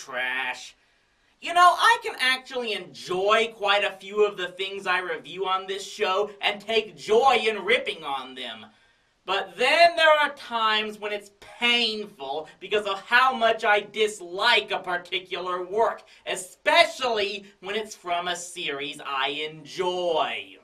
trash. You know, I can actually enjoy quite a few of the things I review on this show and take joy in ripping on them. But then there are times when it's painful because of how much I dislike a particular work, especially when it's from a series I enjoy.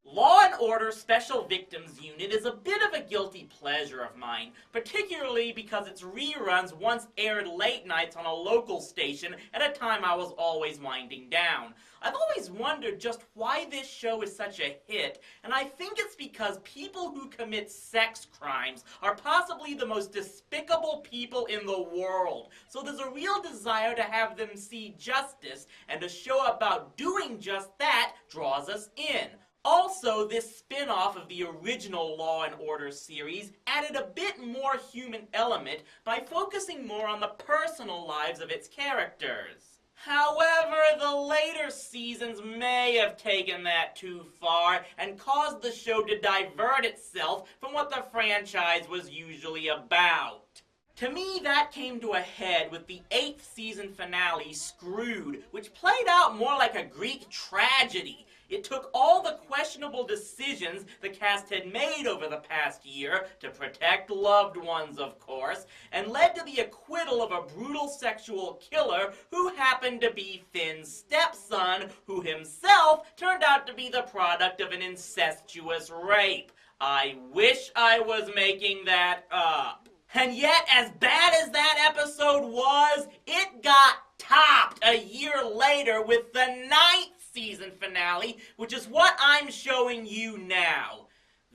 Law & Order Special Victims Unit is a bit of a guilty pleasure of mine, particularly because its reruns once aired late nights on a local station at a time I was always winding down. I've always wondered just why this show is such a hit, and I think it's because people who commit sex crimes are possibly the most despicable people in the world, so there's a real desire to have them see justice, and a show about doing just that draws us in. Also, this spin-off of the original Law & Order series added a bit more human element by focusing more on the personal lives of its characters. However, the later seasons may have taken that too far and caused the show to divert itself from what the franchise was usually about. To me, that came to a head with the 8th season finale, Screwed, which played out more like a Greek tragedy. It took all the questionable decisions the cast had made over the past year, to protect loved ones of course, and led to the acquittal of a brutal sexual killer who happened to be Finn's stepson, who himself turned out to be the product of an incestuous rape. I wish I was making that up. And yet, as bad as that episode was, it got topped a year later with the 9th season finale, which is what I'm showing you now.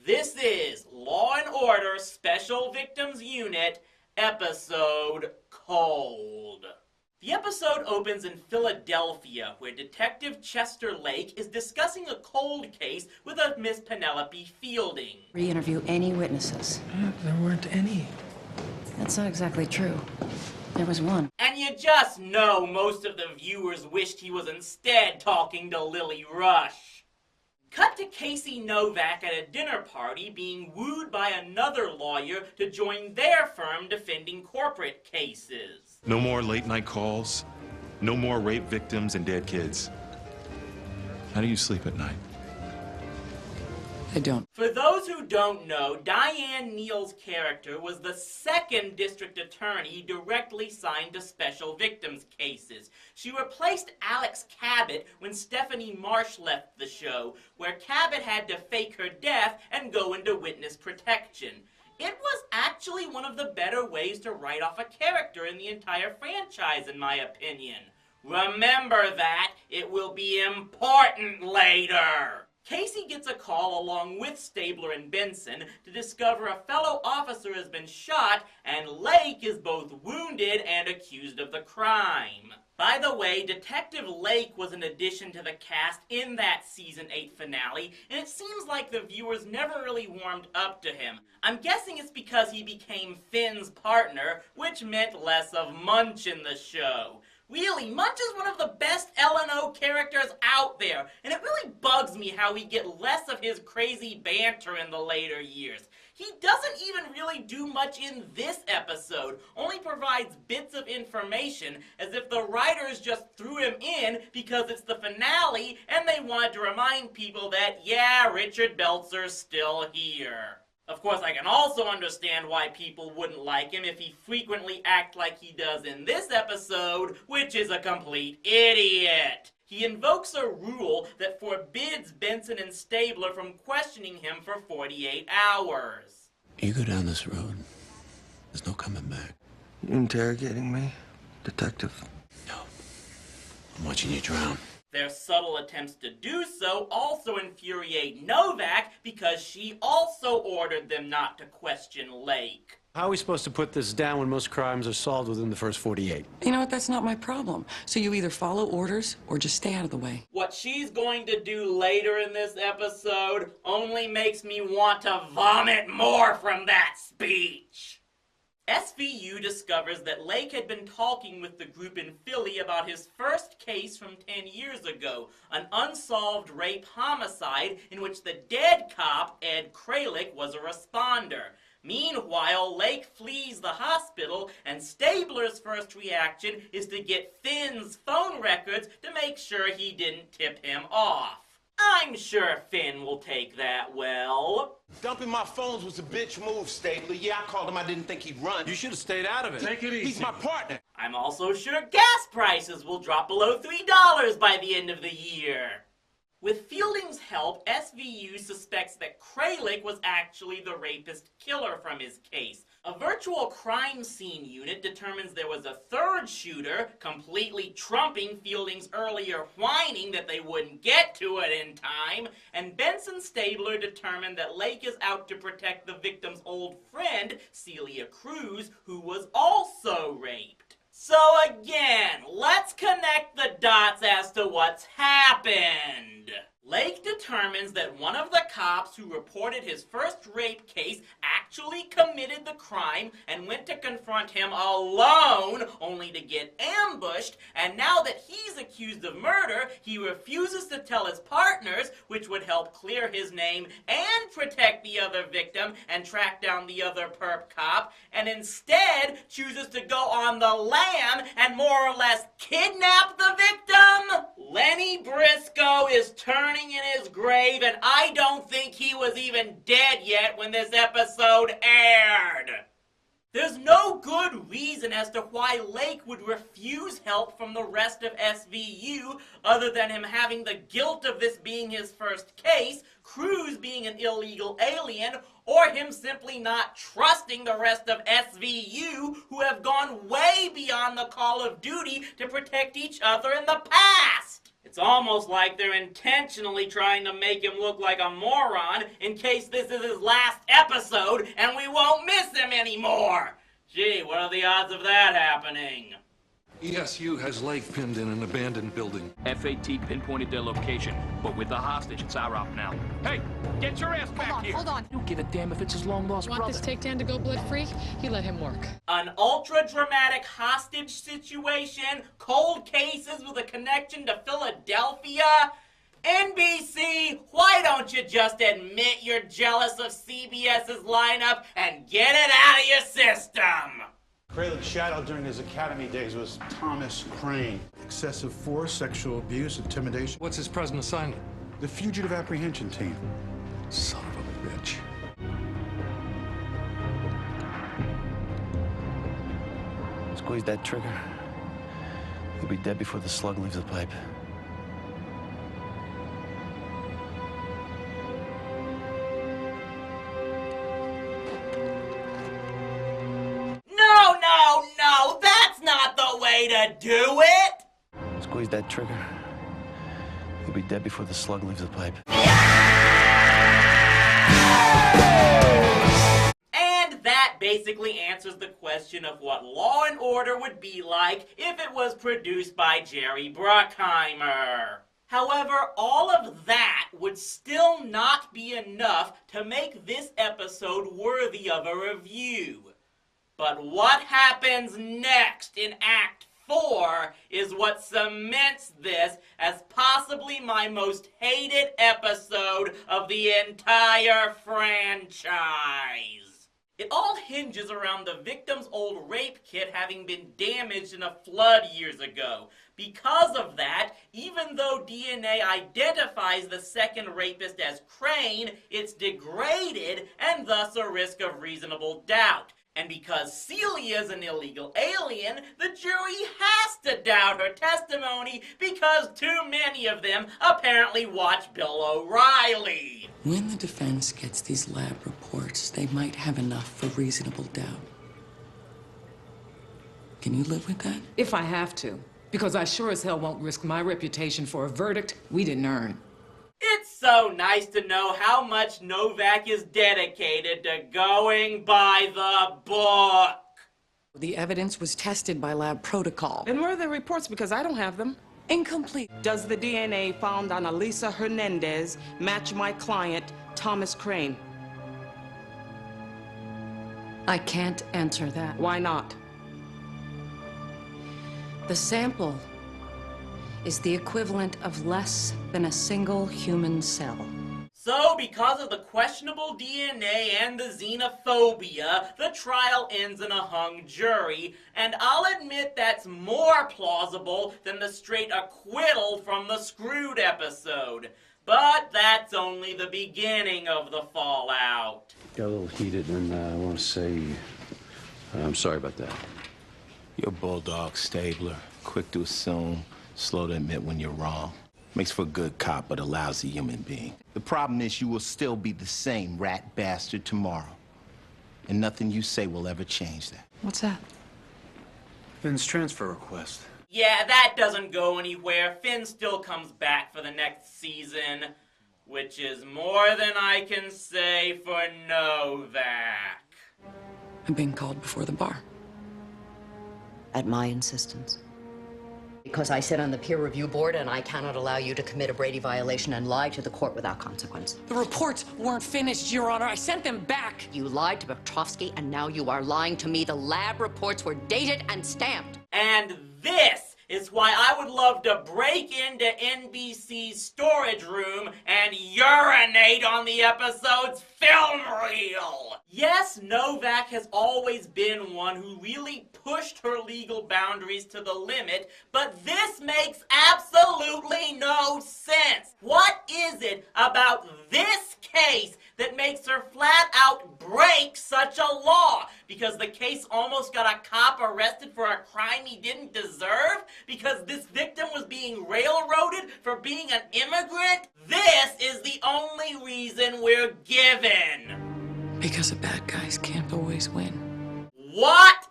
This is Law & Order Special Victims Unit, episode Cold. The episode opens in Philadelphia, where Detective Chester Lake is discussing a cold case with a Miss Penelope Fielding. Re-interview any witnesses. There weren't any. That's not exactly true. There was one. And you just know most of the viewers wished he was instead talking to Lily Rush. Cut to Casey Novak at a dinner party being wooed by another lawyer to join their firm defending corporate cases. No more late night calls. No more rape victims and dead kids. How do you sleep at night? I don't. For those who don't know, Diane Neal's character was the 2nd district attorney directly signed to special victims cases. She replaced Alex Cabot when Stephanie Marsh left the show, where Cabot had to fake her death and go into witness protection. It was actually one of the better ways to write off a character in the entire franchise, in my opinion. Remember that. It will be important later. Casey gets a call along with Stabler and Benson to discover a fellow officer has been shot and Lake is both wounded and accused of the crime. By the way, Detective Lake was an addition to the cast in that season 8 finale, and it seems like the viewers never really warmed up to him. I'm guessing it's because he became Finn's partner, which meant less of Munch in the show. Really, Munch is one of the best L&O characters out there, and it really bugs me how we get less of his crazy banter in the later years. He doesn't even really do much in this episode, only provides bits of information as if the writers just threw him in because it's the finale and they wanted to remind people that, yeah, Richard Belzer's still here. Of course, I can also understand why people wouldn't like him if he frequently acts like he does in this episode, which is a complete idiot. He invokes a rule that forbids Benson and Stabler from questioning him for 48 hours. You go down this road, there's no coming back. You interrogating me, detective? No. I'm watching you drown. Their subtle attempts to do so also infuriate Novak because she also ordered them not to question Lake. How are we supposed to put this down when most crimes are solved within the first 48? You know what? That's not my problem. So you either follow orders or just stay out of the way. What she's going to do later in this episode only makes me want to vomit more from that speech. SVU discovers that Lake had been talking with the group in Philly about his first case from 10 years ago, an unsolved rape homicide in which the dead cop, Ed Kralik, was a responder. Meanwhile, Lake flees the hospital, and Stabler's first reaction is to get Finn's phone records to make sure he didn't tip him off. I'm sure Finn will take that well. Dumping my phones was a bitch move, Stabler. Yeah, I called him. I didn't think he'd run. You should have stayed out of it. Take it easy. He's my partner. I'm also sure gas prices will drop below $3 by the end of the year. With Fielding's help, SVU suspects that Kralik was actually the rapist killer from his case. A virtual crime scene unit determines there was a third shooter, completely trumping Fielding's earlier whining that they wouldn't get to it in time, and Benson Stabler determined that Lake is out to protect the victim's old friend, Celia Cruz, who was also raped. So again, let's connect the dots as to what's happened. Lake determines that one of the cops who reported his first rape case actually committed the crime and went to confront him alone, only to get ambushed, and now that he's accused of murder, he refuses to tell his partners, which would help clear his name and protect the other victim and track down the other perp cop, and instead chooses to go on the lam and more or less kidnap the victim. Lenny Briscoe is turning in his grave, and I don't think he was even dead yet when this episode aired. There's no good reason as to why Lake would refuse help from the rest of SVU other than him having the guilt of this being his first case, Cruz being an illegal alien, or him simply not trusting the rest of SVU who have gone way beyond the call of duty to protect each other in the past. It's almost like they're intentionally trying to make him look like a moron in case this is his last episode and we won't miss him anymore. Gee, what are the odds of that happening? ESU has Lake pinned in an abandoned building. FAT pinpointed their location, but with the hostage, it's our op now. Hey, get your ass back here! Hold on. You don't give a damn if it's his long-lost brother. Want this takedown to go blood-free? You let him work. An ultra-dramatic hostage situation, cold cases with a connection to Philadelphia. NBC, why don't you just admit you're jealous of CBS's lineup and get it out of your system? Kralik's shadow during his academy days was Thomas Crane. Excessive force, sexual abuse, intimidation. What's his present assignment? The fugitive apprehension team. Son of a bitch. Squeeze that trigger. You'll be dead before the slug leaves the pipe. No, that's not the way to do it! Squeeze that trigger. You'll be dead before the slug leaves the pipe. And that basically answers the question of what Law and Order would be like if it was produced by Jerry Bruckheimer. However, all of that would still not be enough to make this episode worthy of a review. But what happens next in Act 4 is what cements this as possibly my most hated episode of the entire franchise. It all hinges around the victim's old rape kit having been damaged in a flood years ago. Because of that, even though DNA identifies the second rapist as Crane, it's degraded and thus a risk of reasonable doubt. And because Celia's an illegal alien, the jury has to doubt her testimony because too many of them apparently watch Bill O'Reilly. When the defense gets these lab reports, they might have enough for reasonable doubt. Can you live with that? If I have to, because I sure as hell won't risk my reputation for a verdict we didn't earn. It's so nice to know how much Novak is dedicated to going by the book. The evidence was tested by lab protocol. And where are the reports? Because I don't have them. Incomplete. Does the DNA found on Elisa Hernandez match my client, Thomas Crane? I can't answer that. Why not? The sample is the equivalent of less than a single human cell. So, because of the questionable DNA and the xenophobia, the trial ends in a hung jury, and I'll admit that's more plausible than the straight acquittal from the Screwed episode. But that's only the beginning of the fallout. Got a little heated, and I want to say I'm sorry about that. You're a bulldog, Stabler. Quick to assume, slow to admit when you're wrong. Makes for a good cop, but a lousy human being. The problem is you will still be the same rat bastard tomorrow. And nothing you say will ever change that. What's that? Finn's transfer request. Yeah, that doesn't go anywhere. Finn still comes back for the next season, which is more than I can say for Novak. I'm being called before the bar. At my insistence. Because I sit on the peer review board and I cannot allow you to commit a Brady violation and lie to the court without consequence. The reports weren't finished, Your Honor. I sent them back. You lied to Petrovsky and now you are lying to me. The lab reports were dated and stamped. And this is why I would love to break into NBC's storage room and urinate on the episode's film reel. Yes, Novak has always been one who really pushed her legal boundaries to the limit, but this makes absolutely no sense. What is it about this case that makes her flat out break such a law? Because the case almost got a cop arrested for a crime he didn't deserve? Because this victim was being railroaded for being an immigrant? This is the only reason we're given. Because the bad guys can't always win. What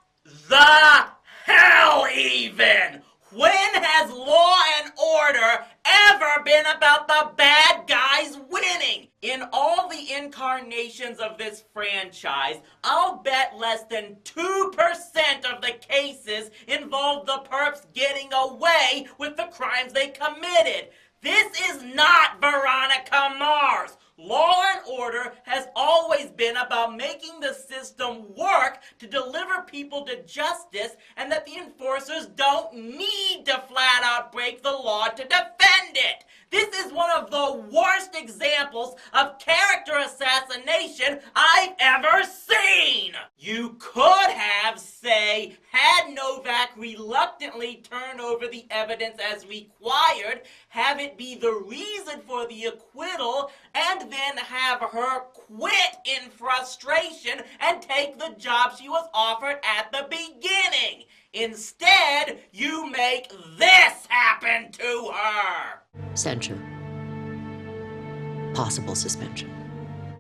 the hell even? When has Law and Order ever been about the bad guys winning? In all the incarnations of this franchise, I'll bet less than 2% of the cases involve the perps getting away with the crimes they committed. This is not Veronica Mars. Law and Order has always been about making the system work to deliver people to justice, and that the enforcers don't need to flat out break the law to defend it. This is one of the worst examples of character assassination I've ever seen. You could have, say, had Novak reluctantly turn over the evidence as required, have it be the reason for the acquittal, and then have her quit in frustration and take the job she was offered at the beginning. Instead, you make this happen to her. Censure. Possible suspension.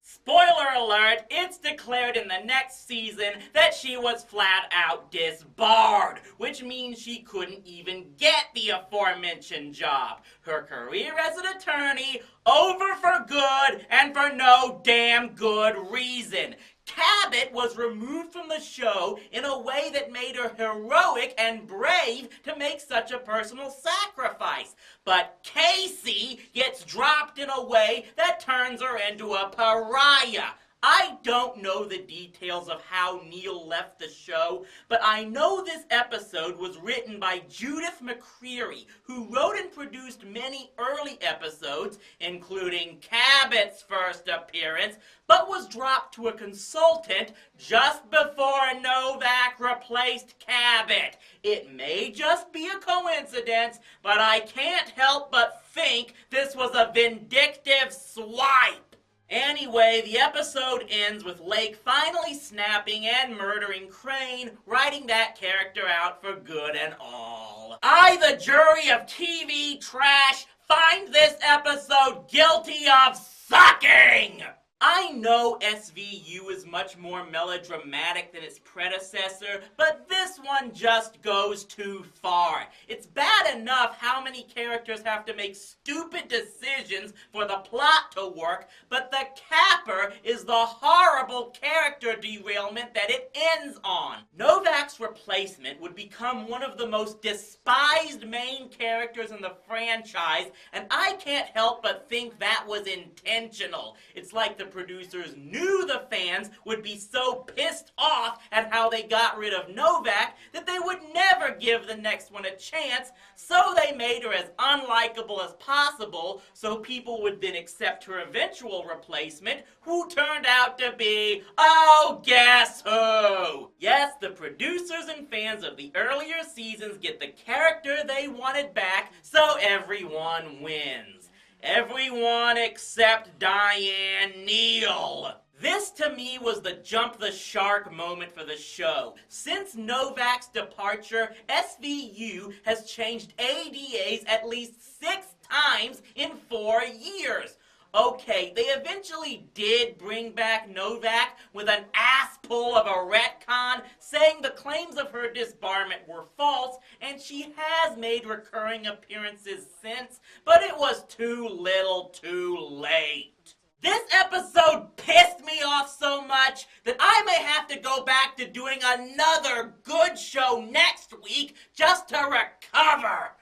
Spoiler alert, it's declared in the next season that she was flat out disbarred, which means she couldn't even get the aforementioned job. Her career as an attorney over for good and for no damn good reason. Cabot was removed from the show in a way that made her heroic and brave to make such a personal sacrifice. But Casey gets dropped in a way that turns her into a pariah. I don't know the details of how Neil left the show, but I know this episode was written by Judith McCreary, who wrote and produced many early episodes, including Cabot's first appearance, but was dropped to a consultant just before Novak replaced Cabot. It may just be a coincidence, but I can't help but think this was a vindictive swipe. Anyway, the episode ends with Lake finally snapping and murdering Crane, writing that character out for good and all. I, the jury of TV trash, find this episode guilty of sucking! I know SVU is much more melodramatic than its predecessor, but this one just goes too far. It's bad enough how many characters have to make stupid decisions for the plot to work, but the capper is the horrible character derailment that it ends on. Novak's replacement would become one of the most despised main characters in the franchise, and I can't help but think that was intentional. It's like the producers knew the fans would be so pissed off at how they got rid of Novak that they would never give the next one a chance, so they made her as unlikable as possible so people would then accept her eventual replacement, who turned out to be, oh, guess who? Yes, the producers and fans of the earlier seasons get the character they wanted back, so everyone wins. Everyone except Diane Neal. This, to me, was the jump the shark moment for the show. Since Novak's departure, SVU has changed ADAs at least 6 times in 4 years. Okay, they eventually did bring back Novak with an ass-pull of a retcon saying the claims of her disbarment were false, and she has made recurring appearances since, but it was too little too late. This episode pissed me off so much that I may have to go back to doing another good show next week just to recover.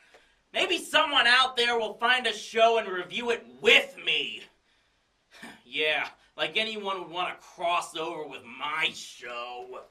Maybe someone out there will find a show and review it with me. Yeah, like anyone would want to cross over with my show.